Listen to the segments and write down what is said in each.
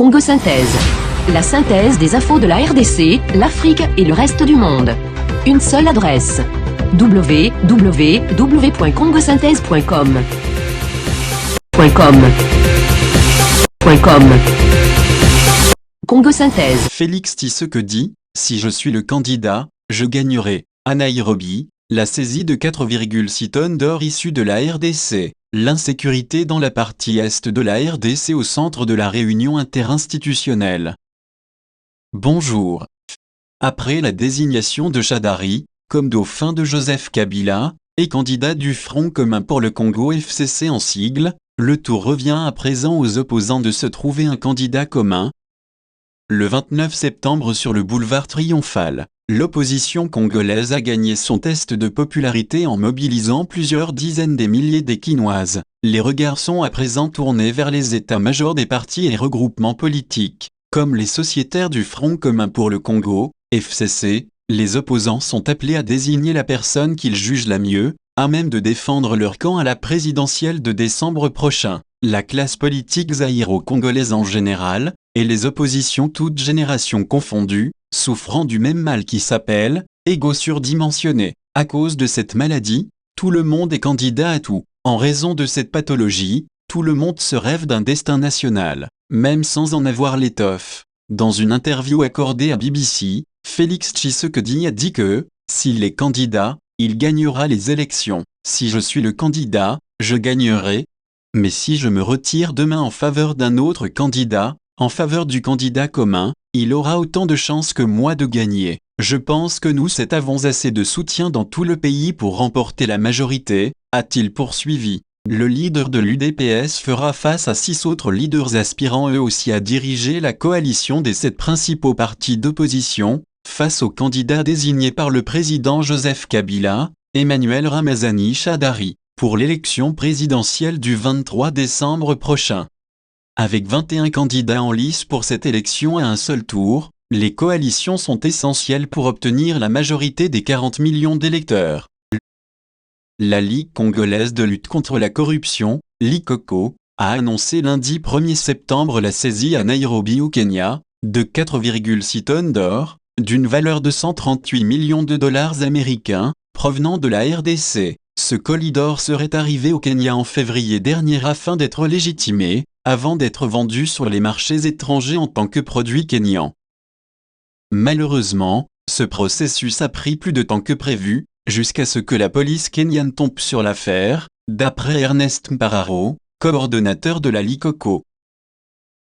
Congo Synthèse. La synthèse des infos de la RDC, l'Afrique et le reste du monde. Une seule adresse. www.congosynthèse.com. Congo Synthèse. Félix Tshisekedi, si je suis le candidat, je gagnerai. À Nairobi, la saisie de 4,6 tonnes d'or issues de la RDC. L'insécurité dans la partie est de la RDC au centre de la réunion interinstitutionnelle. Bonjour. Après la désignation de Shadary, comme dauphin de Joseph Kabila, et candidat du Front commun pour le Congo FCC en sigle, le tour revient à présent aux opposants de se trouver un candidat commun. Le 29 septembre sur le boulevard Triomphal, l'opposition congolaise a gagné son test de popularité en mobilisant plusieurs dizaines de milliers d'équinoises. Les regards sont à présent tournés vers les états-majors des partis et regroupements politiques. Comme les sociétaires du Front commun pour le Congo, FCC, les opposants sont appelés à désigner la personne qu'ils jugent la mieux, à même de défendre leur camp à la présidentielle de décembre prochain. La classe politique zaïro-congolaise en général, et les oppositions toutes générations confondues, souffrant du même mal qui s'appelle égo surdimensionné. À cause de cette maladie, tout le monde est candidat à tout. En raison de cette pathologie, tout le monde se rêve d'un destin national, même sans en avoir l'étoffe. Dans une interview accordée à BBC, Félix Tshisekedi a dit que, s'il est candidat, il gagnera les élections. Si je suis le candidat, je gagnerai. Mais si je me retire demain en faveur d'un autre candidat, en faveur du candidat commun, il aura autant de chances que moi de gagner. Je pense que nous avons assez de soutien dans tout le pays pour remporter la majorité, a-t-il poursuivi. Le leader de l'UDPS fera face à 6 autres leaders aspirant eux aussi à diriger la coalition des 7 principaux partis d'opposition, face aux candidats désignés par le président Joseph Kabila, Emmanuel Ramazani Shadary, pour l'élection présidentielle du 23 décembre prochain. Avec 21 candidats en lice pour cette élection à un seul tour, les coalitions sont essentielles pour obtenir la majorité des 40 millions d'électeurs. La Ligue congolaise de lutte contre la corruption, LICOCO, a annoncé lundi 1er septembre la saisie à Nairobi au Kenya, de 4,6 tonnes d'or, d'une valeur de 138 millions de dollars américains, provenant de la RDC. Ce colis d'or serait arrivé au Kenya en février dernier afin d'être légitimé, avant d'être vendu sur les marchés étrangers en tant que produit kényan. Malheureusement, ce processus a pris plus de temps que prévu, jusqu'à ce que la police kenyane tombe sur l'affaire, d'après Ernest Mpararo, coordonnateur de la LICOCO.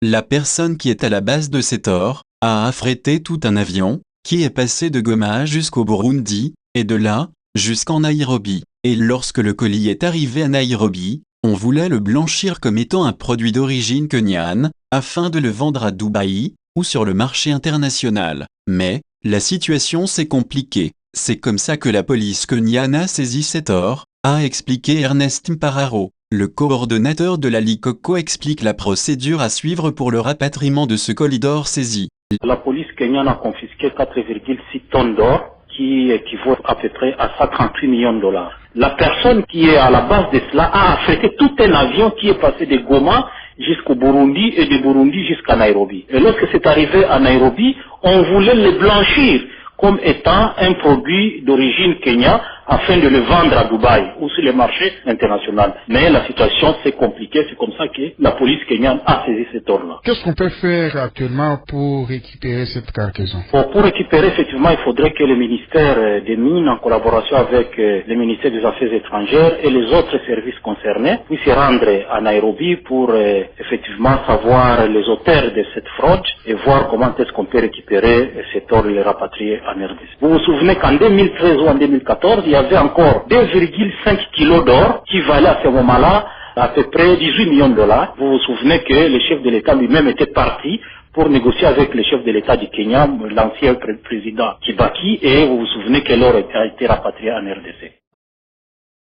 La personne qui est à la base de cet or, a affrété tout un avion, qui est passé de Goma jusqu'au Burundi, et de là, jusqu'en Nairobi. Et lorsque le colis est arrivé à Nairobi, on voulait le blanchir comme étant un produit d'origine kenyane, afin de le vendre à Dubaï, ou sur le marché international. Mais, la situation s'est compliquée. C'est comme ça que la police kenyane a saisi cet or, a expliqué Ernest Mpararo. Le coordonnateur de la LICOCO explique la procédure à suivre pour le rapatriement de ce colis d'or saisi. La police kenyane a confisqué 4,6 tonnes d'or, qui équivaut à peu près à 138 millions de dollars. La personne qui est à la base de cela a affrété tout un avion qui est passé de Goma jusqu'au Burundi et de Burundi jusqu'à Nairobi. Et lorsque c'est arrivé à Nairobi, on voulait le blanchir comme étant un produit d'origine kenyane afin de le vendre à Dubaï ou sur le marché international. Mais la situation s'est compliquée, c'est comme ça que la police kenyane a saisi cet or-là. Qu'est-ce qu'on peut faire actuellement pour récupérer cette cargaison? Pour récupérer, effectivement, il faudrait que le ministère des Mines, en collaboration avec le ministère des Affaires étrangères et les autres services concernés, puissent se rendre à Nairobi pour effectivement savoir les auteurs de cette fraude et voir comment est-ce qu'on peut récupérer cet or et le rapatrier en RDC. Vous vous souvenez qu'en 2013 ou en 2014, il y avait encore 2,5 kilos d'or qui valait à ce moment-là à peu près 18 millions de dollars. Vous vous souvenez que le chef de l'État lui-même était parti pour négocier avec le chef de l'État du Kenya, l'ancien président Kibaki, et vous vous souvenez que l'or a été rapatrié en RDC.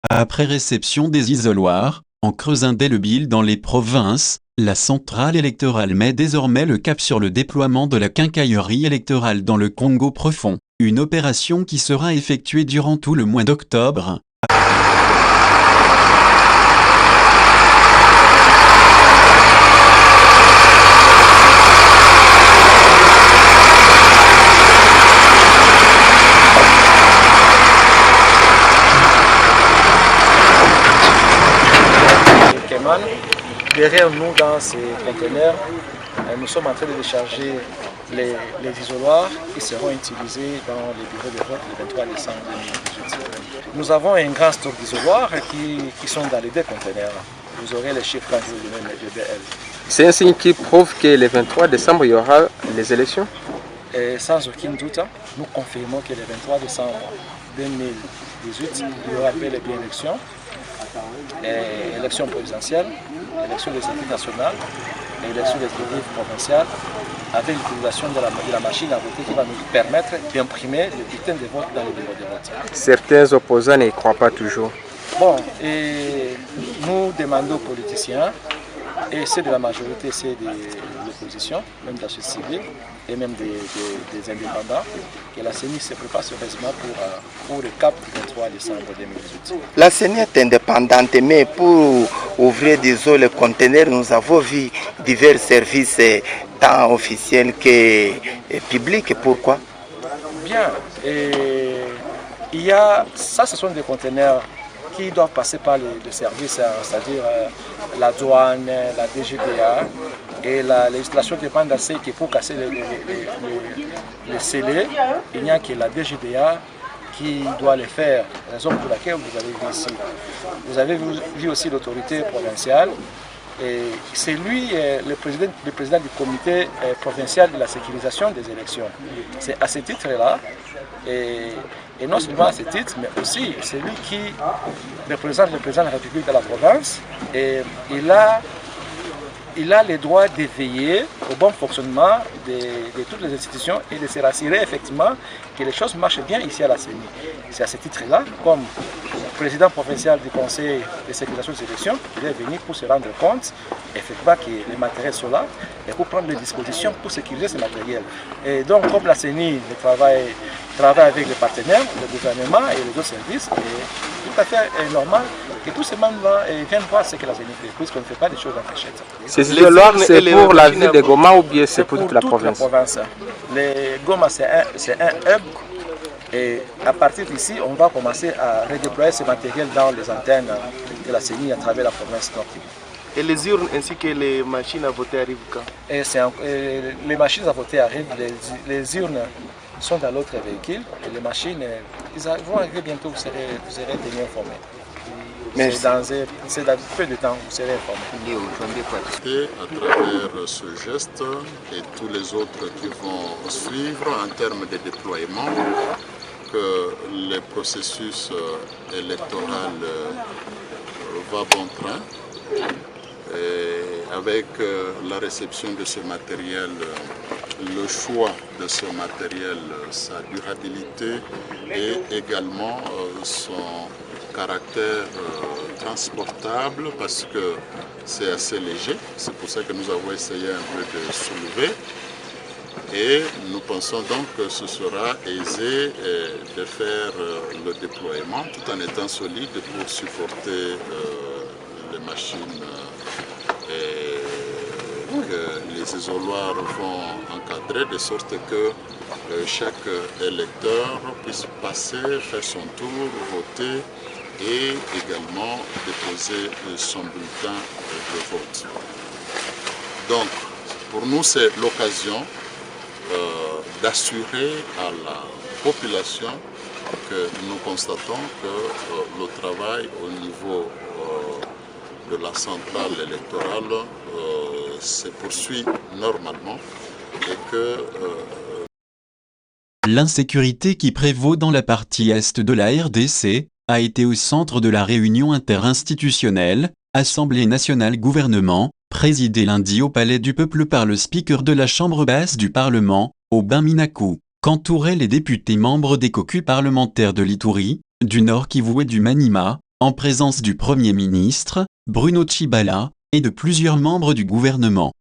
Après réception des isoloirs, en creusant dès le bill dans les provinces, la centrale électorale met désormais le cap sur le déploiement de la quincaillerie électorale dans le Congo profond, une opération qui sera effectuée durant tout le mois d'octobre. derrière nous, dans ces conteneurs, nous sommes en train de décharger les isoloirs qui seront utilisés dans les bureaux de vote le 23 décembre 2018. Nous avons un grand stock d'isoloirs qui sont dans les deux conteneurs. Vous aurez les chiffres quand je vous donne les DBL. C'est un signe qui prouve que le 23 décembre, il y aura les élections? Et sans aucun doute, nous confirmons que le 23 décembre 2018, il y aura bel et bien élection. Élection présidentielle, élection législative nationale et élection législative provinciale, avec l'utilisation de la machine à voter qui va nous permettre d'imprimer le bulletin de vote dans les bureaux de vote. Certains opposants n'y croient pas toujours. Bon, et nous demandons aux politiciens, et c'est de la majorité, c'est de l'opposition, même de la société civile et même des indépendants, que la CENI se prépare sérieusement pour le cap du 23 décembre 2018. La CENI est indépendante, mais pour ouvrir les conteneurs, nous avons vu divers services tant officiels que publics. Pourquoi? Bien, et il y a, ça ce sont des conteneurs qui doivent passer par les services, c'est-à-dire la douane, la DGDA et la législation dépend d'assez que pour casser les scellés, il n'y a que la DGDA qui doit le faire, raison pour laquelle vous avez vu ici. Vous avez vu aussi l'autorité provinciale et c'est lui le président du comité provincial de la sécurisation des élections. C'est à ce titre-là. Et non seulement à ce titre, mais aussi c'est lui qui représente le président de la République de la province et il a le droit de veiller au bon fonctionnement de toutes les institutions et de se rassurer effectivement que les choses marchent bien ici à la CENI. C'est à ce titre-là, comme président provincial du conseil de sécurisation des élections, il est venu pour se rendre compte effectivement que les matériels sont là et pour prendre des dispositions pour sécuriser ces matériels. Et donc comme la CENI travaille avec les partenaires, le gouvernement et les autres services, et tout à fait normal que tous ces membres-là viennent voir ce que la CENI fait, puisqu'on ne fait pas des choses en cachette. Ces isoloirs, c'est pour la ville de Goma ou bien c'est pour toute la province? Les Goma, c'est un hub. Et à partir d'ici, on va commencer à redéployer ce matériel dans les antennes de la CENI à travers la province Nord Kivu. Et les urnes ainsi que les machines à voter arrivent quand? Les machines à voter arrivent, les urnes sont dans l'autre véhicule et les machines ils vont arriver bientôt, vous serez tenus informés. C'est dans peu de temps, vous serez informés. À travers ce geste et tous les autres qui vont suivre en termes de déploiement, que le processus électoral va bon train. Et avec la réception de ce matériel, le choix de ce matériel, sa durabilité et également son caractère transportable parce que c'est assez léger. C'est pour ça que nous avons essayé un peu de soulever. Et nous pensons donc que ce sera aisé de faire le déploiement tout en étant solide pour supporter les machines que les isoloirs vont encadrer de sorte que chaque électeur puisse passer, faire son tour, voter et également déposer son bulletin de vote. Donc, pour nous, c'est l'occasion d'assurer à la population que nous constatons que le travail au niveau de la centrale électorale se poursuit normalement et que l'insécurité qui prévaut dans la partie est de la RDC a été au centre de la réunion interinstitutionnelle, Assemblée nationale gouvernement, présidée lundi au Palais du Peuple par le speaker de la Chambre basse du Parlement, Aubin Minakou, qu'entouraient les députés membres des caucus parlementaires de l'Ituri, du Nord Kivu et du Maniema, en présence du Premier ministre, Bruno Tshibala, et de plusieurs membres du gouvernement.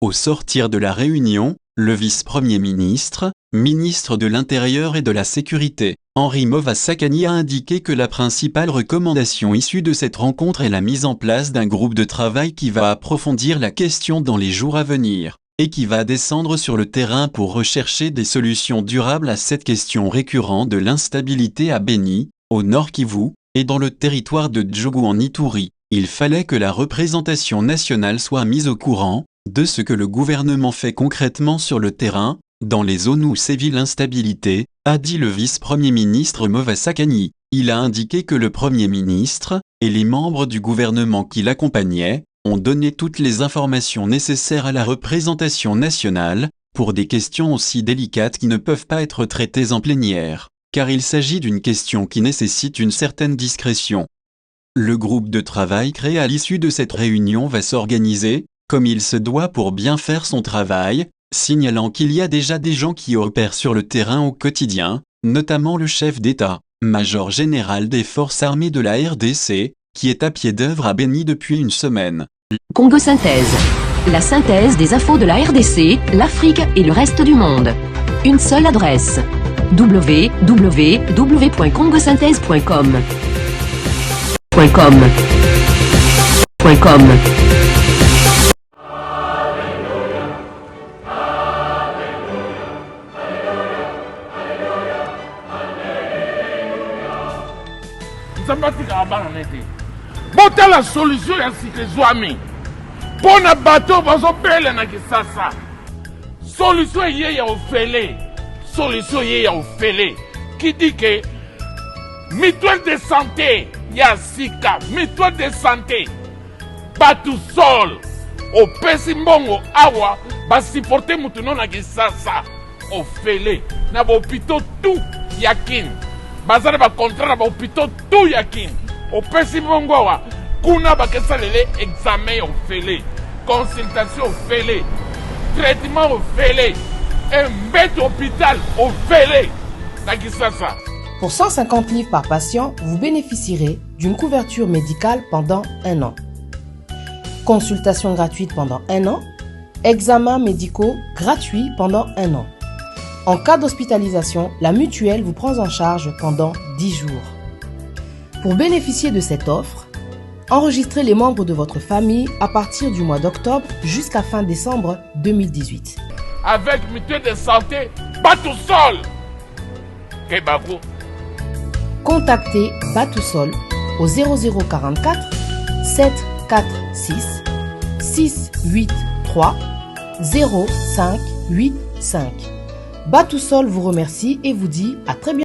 Au sortir de la réunion, le vice-premier ministre, ministre de l'Intérieur et de la Sécurité, Henri Movasakani a indiqué que la principale recommandation issue de cette rencontre est la mise en place d'un groupe de travail qui va approfondir la question dans les jours à venir, et qui va descendre sur le terrain pour rechercher des solutions durables à cette question récurrente de l'instabilité à Beni, au Nord Kivu, et dans le territoire de Djougou en Ituri. Il fallait que la représentation nationale soit mise au courant de ce que le gouvernement fait concrètement sur le terrain, dans les zones où sévit l'instabilité, a dit le vice-premier ministre Movasakani. Il a indiqué que le Premier ministre et les membres du gouvernement qui l'accompagnaient ont donné toutes les informations nécessaires à la représentation nationale pour des questions aussi délicates qui ne peuvent pas être traitées en plénière, car il s'agit d'une question qui nécessite une certaine discrétion. Le groupe de travail créé à l'issue de cette réunion va s'organiser comme il se doit pour bien faire son travail, signalant qu'il y a déjà des gens qui opèrent sur le terrain au quotidien, notamment le chef d'État, major général des forces armées de la RDC, qui est à pied d'œuvre à Beni depuis une semaine. Congo Synthèse. La synthèse des infos de la RDC, l'Afrique et le reste du monde. Une seule adresse. www.congosynthèse.com. Bota la solution ya sike zwami pona bato bazopele na kisasa. Solution ye ya ofele, solution ye ya ofele qui dit que mutuelle de santé ya sika, mutuelle de santé batu sol opesi mbongo awa basiporte mutu no na kisasa ofele na bopito tu yakin bazana ba contrat na bopito tu yakin opesi mbongo awa kuna bakesalele examen ofele, consultation ofele, traitement ofele, mbete hôpital ofele na kisasa. Pour 150 livres par patient, vous bénéficierez d'une couverture médicale pendant 1 an. Consultation gratuite pendant 1 an. Examens médicaux gratuits pendant 1 an. En cas d'hospitalisation, la mutuelle vous prend en charge pendant 10 jours. Pour bénéficier de cette offre, enregistrez les membres de votre famille à partir du mois d'octobre jusqu'à fin décembre 2018. Avec mutuelle de santé, Batousol. Kebakou. Contactez Batousol au 0044 746 683 0585. Batousol vous remercie et vous dit à très bientôt.